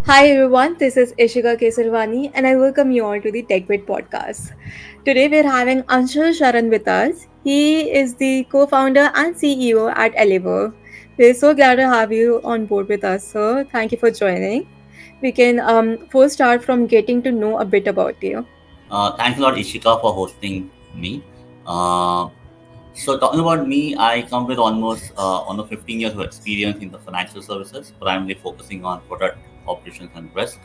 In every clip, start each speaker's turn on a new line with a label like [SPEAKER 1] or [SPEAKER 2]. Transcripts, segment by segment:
[SPEAKER 1] Hi everyone, this is Ishika Kesarwani and I welcome you all to the TechBit podcast. Today we're having Anshul Sharan with us. He is the co-founder and CEO at Elever. We're so glad to have you on board with us, sir. Thank you for joining. We can first start from getting to know a bit about you.
[SPEAKER 2] Thanks a lot, Ishika, for hosting me. Uh, so, talking about me, I come with almost 15 years of experience in the financial services, primarily focusing on product operations and risk.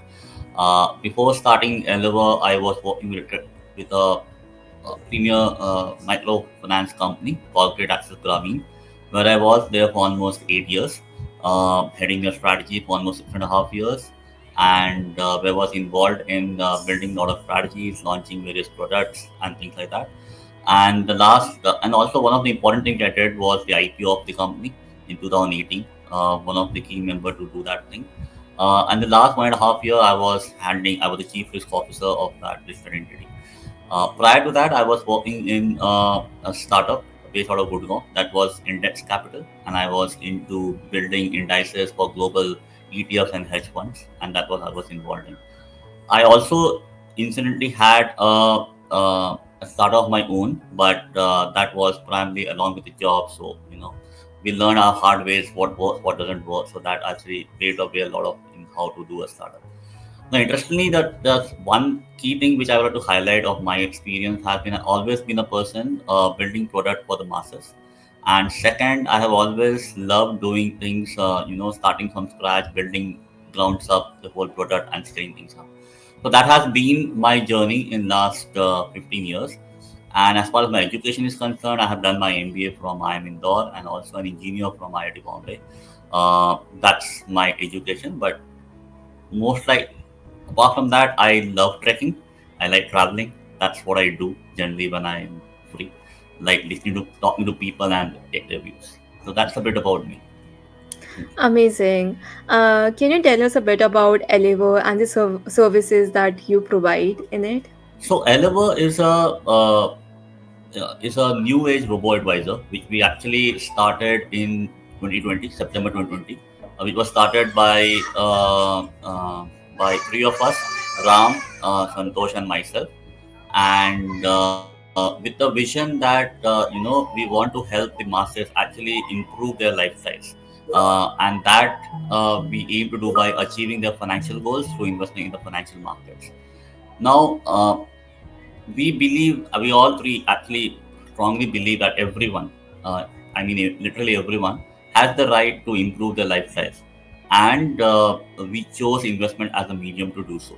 [SPEAKER 2] Before starting Elever, I was working with a premier microfinance company called Great Access Grameen, where I was there for almost 8 years, heading their strategy for almost 6.5 years, and where I was involved in building a lot of strategies, launching various products, and things like that. And and also one of the important things I did was the IPO of the company in 2018. One of the key member to do that thing. And the last 1.5 year, I was the chief risk officer of that listed entity. Prior to that, I was working in a startup based out of Gurgaon that was Index Capital, and I was into building indices for global ETFs and hedge funds, and that was I was involved in. I also incidentally had a startup of my own, but that was primarily along with the job. So we learn our hard ways what works, what doesn't work. So that actually paved away a lot of in how to do a startup. Now, interestingly, that the one key thing which I would like to highlight of my experience has been always been a person building product for the masses. And second, I have always loved doing things, starting from scratch, building grounds up the whole product and scaling things up. So that has been my journey in last 15 years. And as far as my education is concerned, I have done my MBA from IIM Indore and also an engineer from IIT Bombay. That's my education, but most like apart from that, I love trekking. I like traveling. That's what I do generally when I'm free, like listening to talking to people and take their views. So that's a bit about me. Thank you.
[SPEAKER 1] Amazing. Can you tell us a bit about Elever and the services that you provide in it?
[SPEAKER 2] So Elever is a new age robo advisor which we actually started in 2020, September 2020. Which was started by three of us, Ram, Santosh, and myself, and with the vision that we want to help the masses actually improve their lifestyles, and that we aim to do by achieving their financial goals through investing in the financial markets. Now, we all three actually strongly believe that everyone, uh, literally everyone, has the right to improve their lifestyles, and we chose investment as a medium to do so.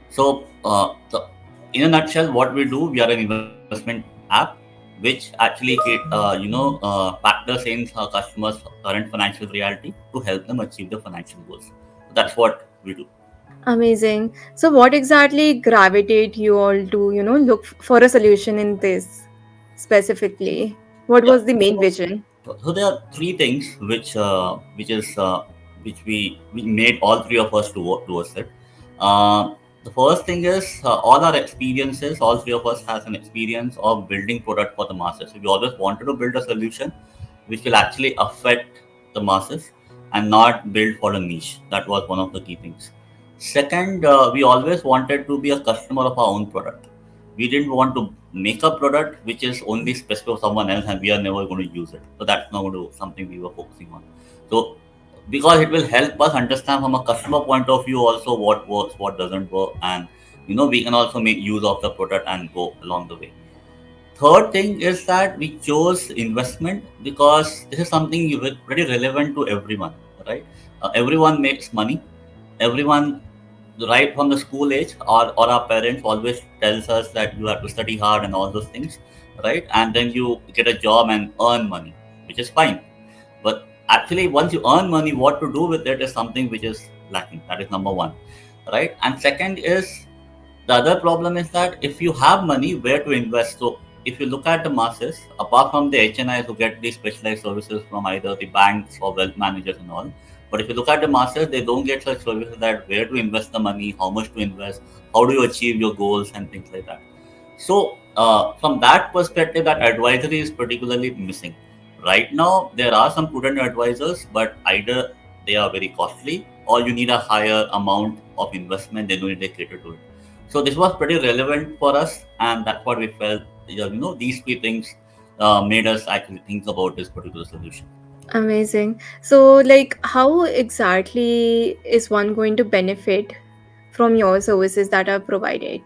[SPEAKER 2] So, in a nutshell, what we do, we are an investment app which actually factors in our customers' current financial reality to help them achieve their financial goals. That's what we do.
[SPEAKER 1] Amazing. So, what exactly gravitate you all to, look for a solution in this specifically? What
[SPEAKER 2] Yeah.
[SPEAKER 1] was the main vision?
[SPEAKER 2] So there are three things which we made all three of us to work towards it. The first thing is all our experiences. All three of us has an experience of building product for the masses. So we always wanted to build a solution which will actually affect the masses and not build for a niche. That was one of the key things. Second, we always wanted to be a customer of our own product. We didn't want to make a product which is only specific for someone else and we are never going to use it. So that's not going to something we were focusing on. So because it will help us understand from a customer point of view also what works, what doesn't work, and we can also make use of the product and go along the way. Third thing is that we chose investment because this is something very relevant to everyone, right? Everyone makes money. Everyone, right from the school age, or our parents always tells us that you have to study hard and all those things, right? And then you get a job and earn money, which is fine. But actually, once you earn money, what to do with it is something which is lacking. That is number one, right? And second is the other problem is that if you have money, where to invest? So if you look at the masses, apart from the HNIs who get these specialized services from either the banks or wealth managers and all, but if you look at the masses, they don't get such services that where to invest the money, how much to invest, how do you achieve your goals and things like that. So from that perspective, that advisory is particularly missing, Right now, there are some prudent advisors, but either they are very costly or you need a higher amount of investment, then you need to cater to it. So this was pretty relevant for us, and that's what we felt. These three things made us actually think about this particular solution.
[SPEAKER 1] Amazing. So, like, how exactly is one going to benefit from your services that are provided?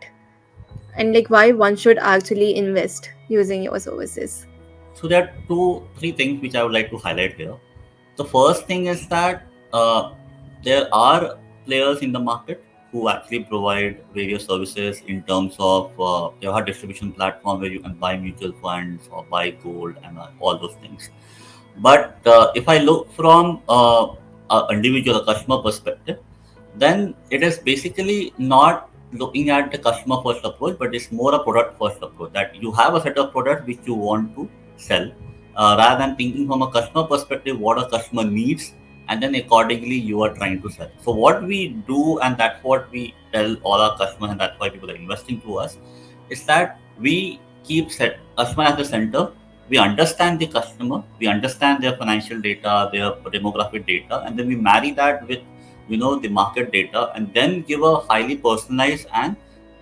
[SPEAKER 1] And, like, why one should actually invest using your services?
[SPEAKER 2] So there are two, three things which I would like to highlight here. The first thing is that there are players in the market who actually provide various services in terms of there are distribution platform where you can buy mutual funds or buy gold and all those things. But if I look from a individual, a customer perspective, then it is basically not looking at the customer first approach, but it's more a product first approach that you have a set of products which you want to sell, rather than thinking from a customer perspective what a customer needs, and then accordingly you are trying to sell. So what we do, and that's what we tell all our customers, and that's why people are investing to us, is that we keep set customer at the center. We understand the customer, we understand their financial data, their demographic data, and then we marry that with the market data, and then give a highly personalized and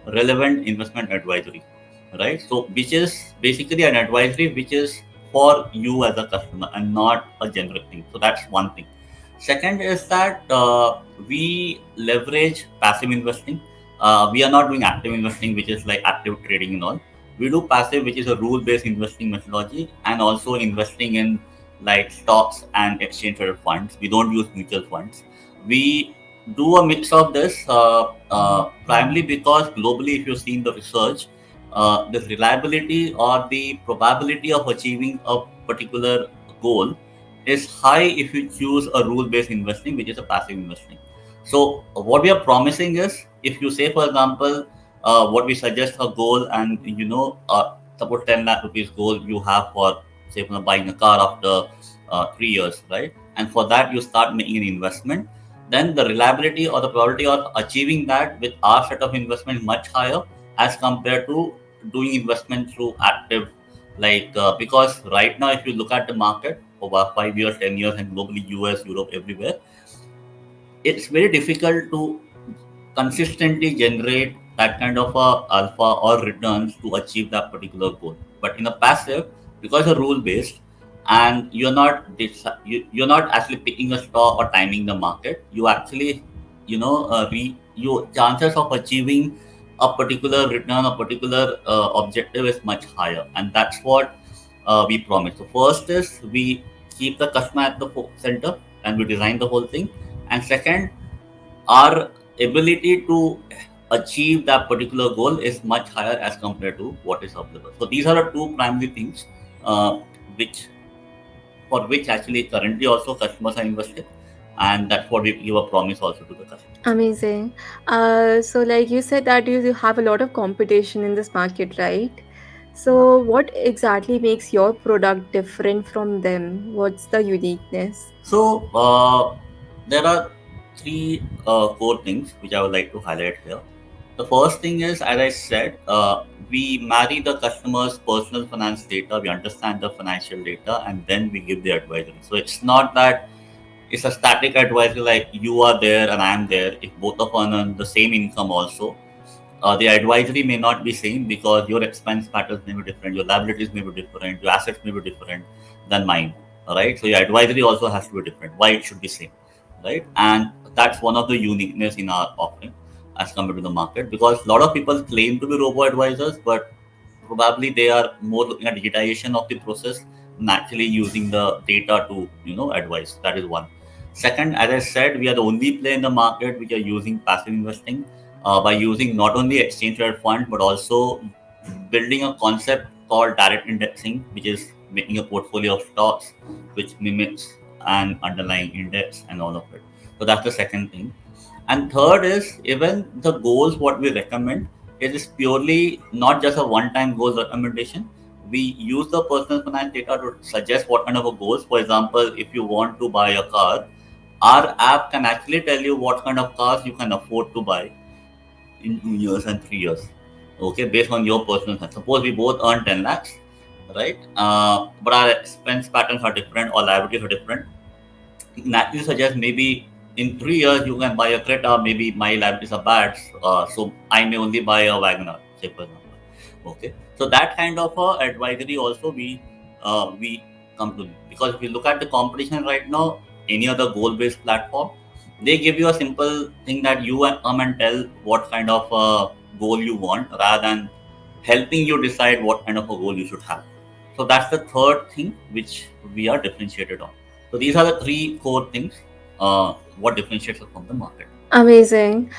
[SPEAKER 2] relevant investment advisory, right? So which is basically an advisory which is for you as a customer and not a generic thing. So that's one thing. Second is that we leverage passive investing. We are not doing active investing, which is like active trading and all. We do passive, which is a rule-based investing methodology, and also investing in like stocks and exchange traded funds. We don't use mutual funds. We do a mix of this, primarily because globally, if you've seen the research, the reliability or the probability of achieving a particular goal is high if you choose a rule-based investing, which is a passive investing. So what we are promising is, if you say, for example, what we suggest a goal, and suppose 10 lakh rupees goal you have for, say, for buying a car after 3 years, right? And for that you start making an investment, then the reliability or the probability of achieving that with our set of investment is much higher as compared to doing investment through active, because right now if you look at the market over 5 years, 10 years, and globally, US, Europe, everywhere, it's very difficult to consistently generate that kind of a alpha or returns to achieve that particular goal. But in a passive, because you're rule based, and you're not actually picking a stock or timing the market, you actually your chances of achieving a particular return, a particular objective is much higher, and that's what we promise. So first is we keep the customer at the center, and we design the whole thing. And second, our ability to achieve that particular goal is much higher as compared to what is available. So these are the two primary things, which for which actually currently also customers are invested, and that's what we give a promise also to the customers.
[SPEAKER 1] Amazing. So, like you said, that you have a lot of competition in this market, right?
[SPEAKER 2] Yeah.
[SPEAKER 1] So, what exactly makes your product different from them? What's the uniqueness?
[SPEAKER 2] So there are three core things which I would like to highlight here. The first thing is, as I said, we marry the customer's personal finance data, we understand the financial data, and then we give the advisory. So it's not that it's a static advisory like you are there and I am there. If both of us earn the same income also, the advisory may not be same because your expense patterns may be different, your liabilities may be different, your assets may be different than mine. All right, so your advisory also has to be different. Why it should be same, right? And that's one of the uniqueness in our offering as compared to the market, because a lot of people claim to be robo advisors, but probably they are more looking at digitization of the process and actually using the data to advise. That is one. Second, as I said, we are the only player in the market which are using passive investing, by using not only exchange traded funds but also building a concept called direct indexing, which is making a portfolio of stocks which mimics an underlying index and all of it. So that's the second thing. And third is, even the goals what we recommend, it is purely not just a one-time goal recommendation. We use the personal finance data to suggest what kind of a goals. For example, if you want to buy a car, our app can actually tell you what kind of cars you can afford to buy in 2 years and 3 years. Okay, based on your personal finance. Suppose we both earn 10 lakhs. right? But our expense patterns are different or liabilities are different. Naturally suggest maybe in 3 years you can buy a Creta, maybe my liabilities are bad, so I may only buy a Wagoner, say for example. Okay, so that kind of advisory also we come to, because if you look at the competition right now, any other goal-based platform, they give you a simple thing that you come and tell what kind of goal you want rather than helping you decide what kind of a goal you should have. So that's the third thing which we are differentiated on. So these are the three core things what differentiates us from the market.
[SPEAKER 1] Amazing.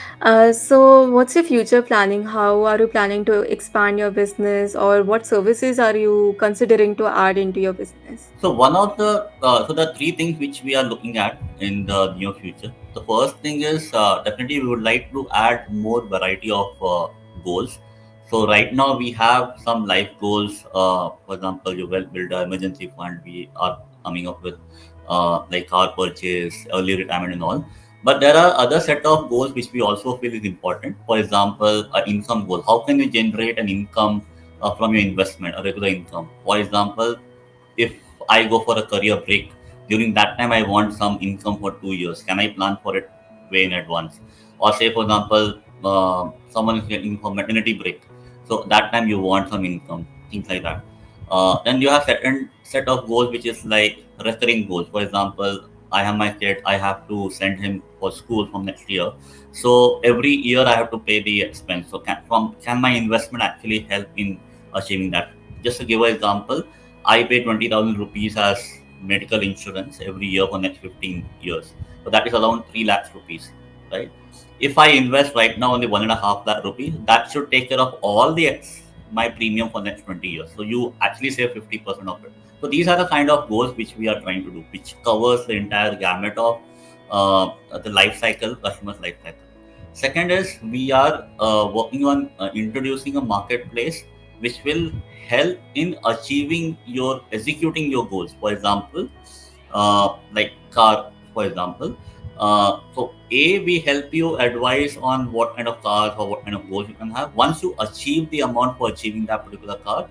[SPEAKER 1] So, what's your future planning? How are you planning to expand your business, or what services are you considering to add into your business?
[SPEAKER 2] So one of the so the three things which we are looking at in the near future. The first thing is definitely we would like to add more variety of goals. So right now we have some life goals. For example, you will build an emergency fund. We are coming up with like car purchase, early retirement, and all. But there are other set of goals which we also feel is important. For example, an income goal. How can you generate an income from your investment, a regular income? For example, if I go for a career break, during that time I want some income for 2 years. Can I plan for it way in advance? Or say, for example, someone is getting for maternity break, so that time you want some income, things like that. Then you have certain set of goals which is like recurring goals. For example, I have my kid, I have to send him for school from next year. So every year I have to pay the expense. So can my investment actually help in achieving that? Just to give an example, I pay 20,000 rupees as medical insurance every year for next 15 years. So that is around 3 lakhs rupees, right? If I invest right now only 1.5 lakh rupees, that should take care of all my premium for next 20 years. So you actually save 50% of it. So these are the kind of goals which we are trying to do, which covers the entire gamut of the life cycle, customer's life cycle. Second is we are working on introducing a marketplace which will help in achieving your executing your goals. For example, like car, for example. So A, we help you advise on what kind of cars or what kind of goals you can have. Once you achieve the amount for achieving that particular car,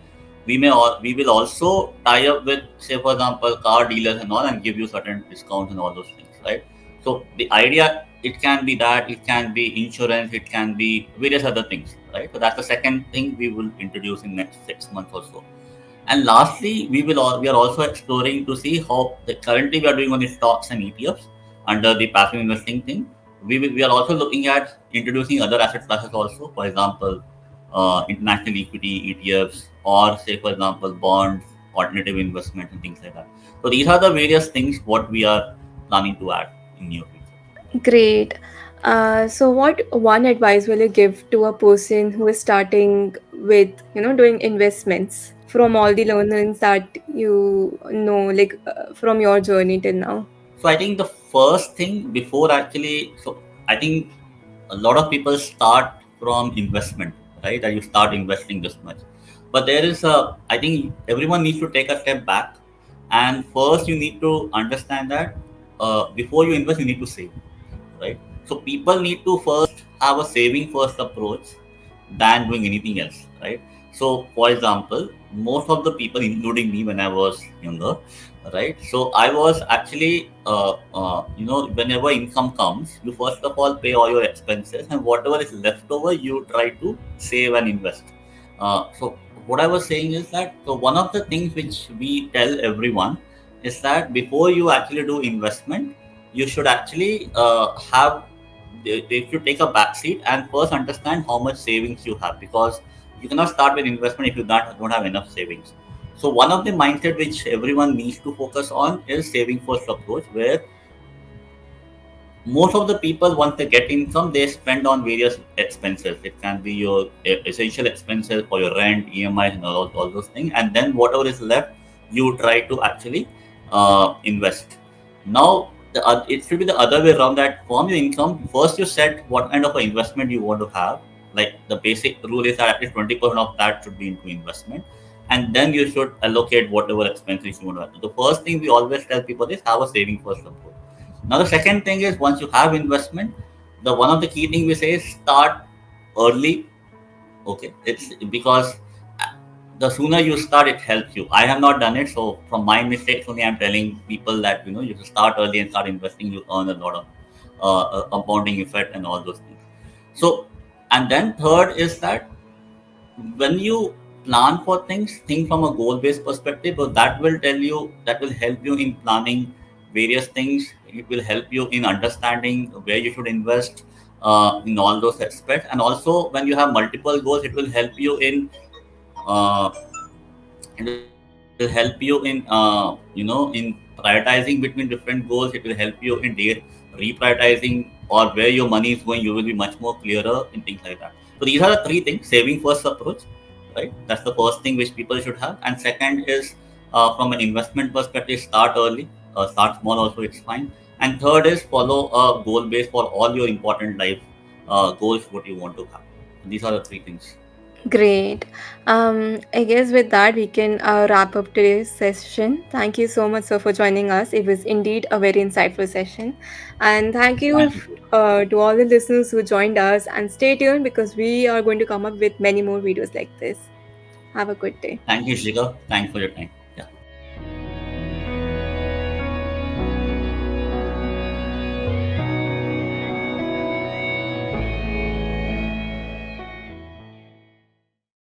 [SPEAKER 2] we will also tie up with, say for example, car dealers and all, and give you certain discounts and all those things, right? So the idea, it can be that, it can be insurance, it can be various other things, right? So that's the second thing we will introduce in next 6 months or so. And lastly, we are also exploring to see how currently we are doing only stocks and ETFs under the passive investing thing. We are also looking at introducing other asset classes also. For example, international equity ETFs, or say for example bonds, alternative investment, and things like that. So these are the various things what we are planning to add in near future.
[SPEAKER 1] Great. So, what one advice will you give to a person who is starting with, doing investments from all the learnings that you know, like from your journey till now?
[SPEAKER 2] So I think the first thing before actually, so I think a lot of people start from investment, right? That you start investing this much. But there is I think everyone needs to take a step back. And first, you need to understand that before you invest, you need to save, right? So people need to first have a saving first approach than doing anything else, right? So, for example, most of the people, including me when I was younger, right? So I was actually, whenever income comes, you first of all pay all your expenses, and whatever is left over, you try to save and invest. So what I was saying is that, so one of the things which we tell everyone is that before you actually do investment, you should actually they should take a back seat and first understand how much savings you have, because you cannot start with investment if you don't have enough savings. So one of the mindset which everyone needs to focus on is saving first approach, where most of the people, once they get income, they spend on various expenses. It can be your essential expenses for your rent, EMI, and all those things, and then whatever is left, you try to actually invest. Now it should be the other way around, that from your income first you set what kind of an investment you want to have. Like the basic rule is that at least 20% of that should be into investment, and then you should allocate whatever expenses you want to have. The first thing we always tell people is have a saving first approach. Now the second thing is, once you have investment, the one of the key thing we say is start early. Okay, it's because the sooner you start, it helps you. I have not done it, so from my mistakes only, I'm telling people that you should start early and start investing. You earn a lot of compounding effect and all those things. So, and then third is that when you plan for things, think from a goal based perspective, so that will tell you, that will help you in planning various things. It will help you in understanding where you should invest in all those aspects. And also, when you have multiple goals, it will help you in uh, it will help you in in prioritizing between different goals. It will help you in reprioritizing, or where your money is going. You will be much more clearer in things like that. So these are the three things: saving first approach, right? That's the first thing which people should have. And second is, from an investment perspective, start early, start small also, it's fine. And third is, follow a goal base for all your important life goals what you want to have. These are the three things.
[SPEAKER 1] Great. I guess with that, we can wrap up today's session. Thank you so much, sir, for joining us. It was indeed a very insightful session. And thank you
[SPEAKER 2] Thank you.
[SPEAKER 1] to all the listeners who joined us. And stay tuned because we are going to come up with many more videos like this. Have a good day.
[SPEAKER 2] Thank you, Shiga. Thanks for your time.